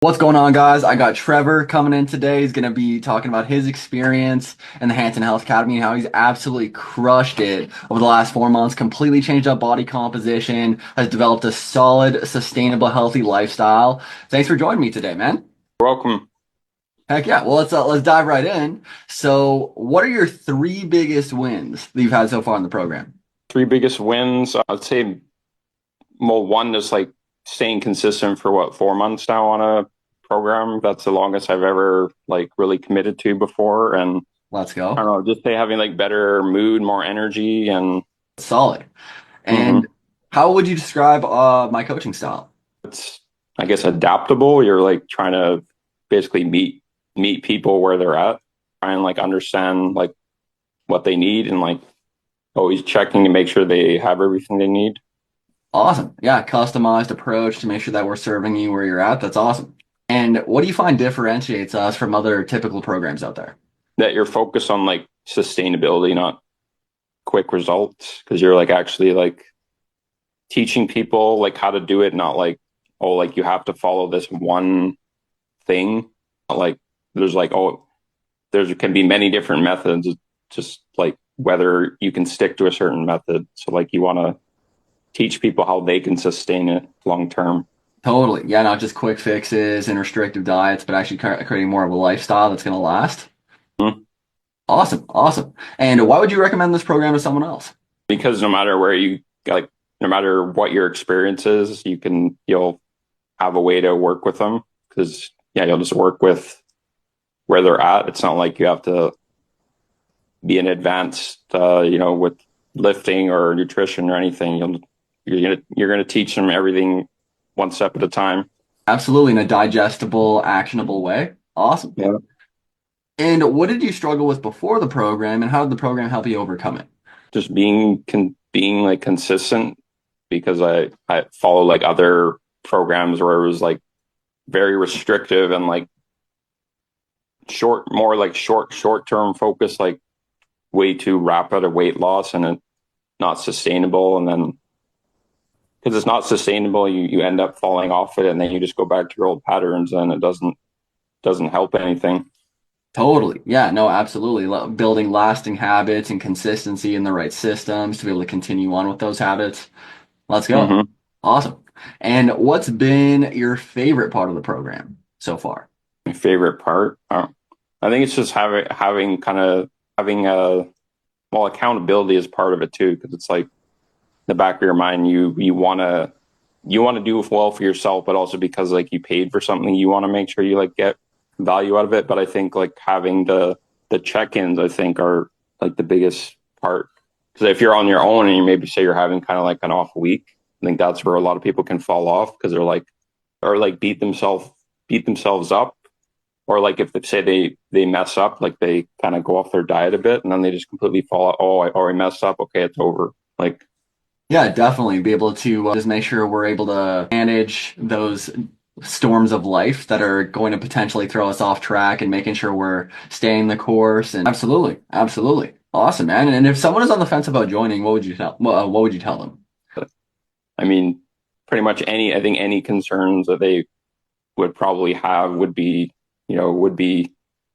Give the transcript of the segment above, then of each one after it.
What's going on, guys? I got Trevor coming in today. He's going to be talking about his experience in the Hanson Health Academy and how he's absolutely crushed it over the last 4 months, completely changed up body composition, has developed a solid, sustainable, healthy lifestyle. Thanks for joining me today, man. Welcome. Heck yeah. Well, let's dive right in. So, what are your three biggest wins that you've had so far in the program? Three biggest wins. I'd say, well, one is like staying consistent for what, 4 months now on a program. That's the longest I've ever like really committed to before. And Let's I go. don't know, just say having like better mood, more energy, and Solid. And mhm. how would you describe my coaching style? It's, I guess, adaptable. You're like trying to basically meet people where they're at, try and like understand like what they need, and like always checking to make sure they have everything they need. Awesome. Yeah, customized approach to make sure that we're serving you where you're at. That's awesome. And what do you find differentiates us from other typical programs out there? That you're focused on like sustainability, not quick results, because you're like actually like teaching people like how to do it, not like, oh, like you have to follow this one thing. Like there's like, oh, there can be many different methods. It's just like whether you can stick to a certain method. So like you want to teach people how they can sustain it long term. Totally. Yeah, not just quick fixes and restrictive diets, but actually creating more of a lifestyle that's going to last. Hmm. Awesome. Awesome. And why would you recommend this program to someone else? Because no matter where you like, no matter what your experience is, you'll have a way to work with them. Because yeah, you'll just work with where they're at. It's not like you have to be an advanced, with lifting or nutrition or anything. You're gonna teach them everything one step at a time. Absolutely, in a digestible, actionable way. Awesome. Yeah, And what did you struggle with before the program, and how did the program help you overcome it? just being like consistent, because I follow like other programs where it was like very restrictive and like more like short term focus, like way too rapid a weight loss, and it not sustainable. And then because it's not sustainable, you end up falling off it, and then you just go back to your old patterns, and it doesn't help anything. Totally. Yeah, no, absolutely. Building lasting habits and consistency in the right systems to be able to continue on with those habits. Let's go. Hmm. Awesome. And what's been your favorite part of the program so far? My favorite part, I think it's just having kind of having a well, accountability is part of it too, because it's like the back of your mind, you want to do well for yourself, but also because like you paid for something, you want to make sure you like get value out of it. But I think like having the check-ins, I think, are like the biggest part. Because if you're on your own and you maybe say you're having kind of like an off week, I think that's where a lot of people can fall off, because they're like, or like beat themselves up, or like if they say they mess up, like they kind of go off their diet a bit, and then they just completely fall out. Oh, I already messed up. Okay, it's over. Like, Yeah, definitely be able to just make sure we're able to manage those storms of life that are going to potentially throw us off track and making sure we're staying the course. And absolutely, absolutely. Awesome, man. And if someone is on the fence about joining, what would you tell them? I mean, pretty much I think any concerns that they would probably have would be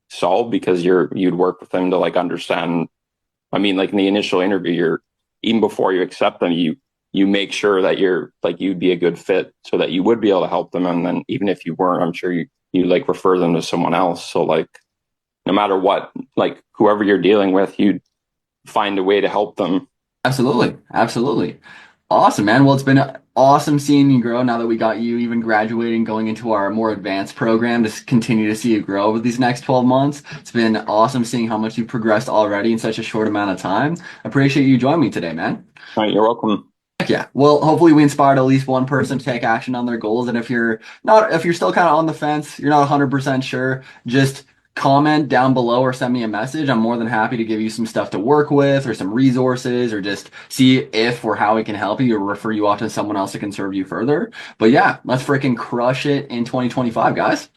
solved, because you'd work with them to like understand. I mean, like in the initial interview, even before you accept them, you make sure that you'd be a good fit, so that you would be able to help them. And then even if you weren't, I'm sure you like refer them to someone else. So like no matter what, like whoever you're dealing with, you'd find a way to help them. Absolutely, absolutely. Awesome, man. Well, it's been awesome seeing you grow now that we got you even graduating, going into our more advanced program to continue to see you grow over these next 12 months. It's been awesome seeing how much you've progressed already in such a short amount of time. Appreciate you joining me today, man. All right, you're welcome. Heck yeah. Well, hopefully we inspired at least one person to take action on their goals. And if you're still kind of on the fence, you're not 100% sure, just comment down below or send me a message. I'm more than happy to give you some stuff to work with or some resources or just see if or how we can help you or refer you off to someone else that can serve you further. But yeah, let's freaking crush it in 2025, guys.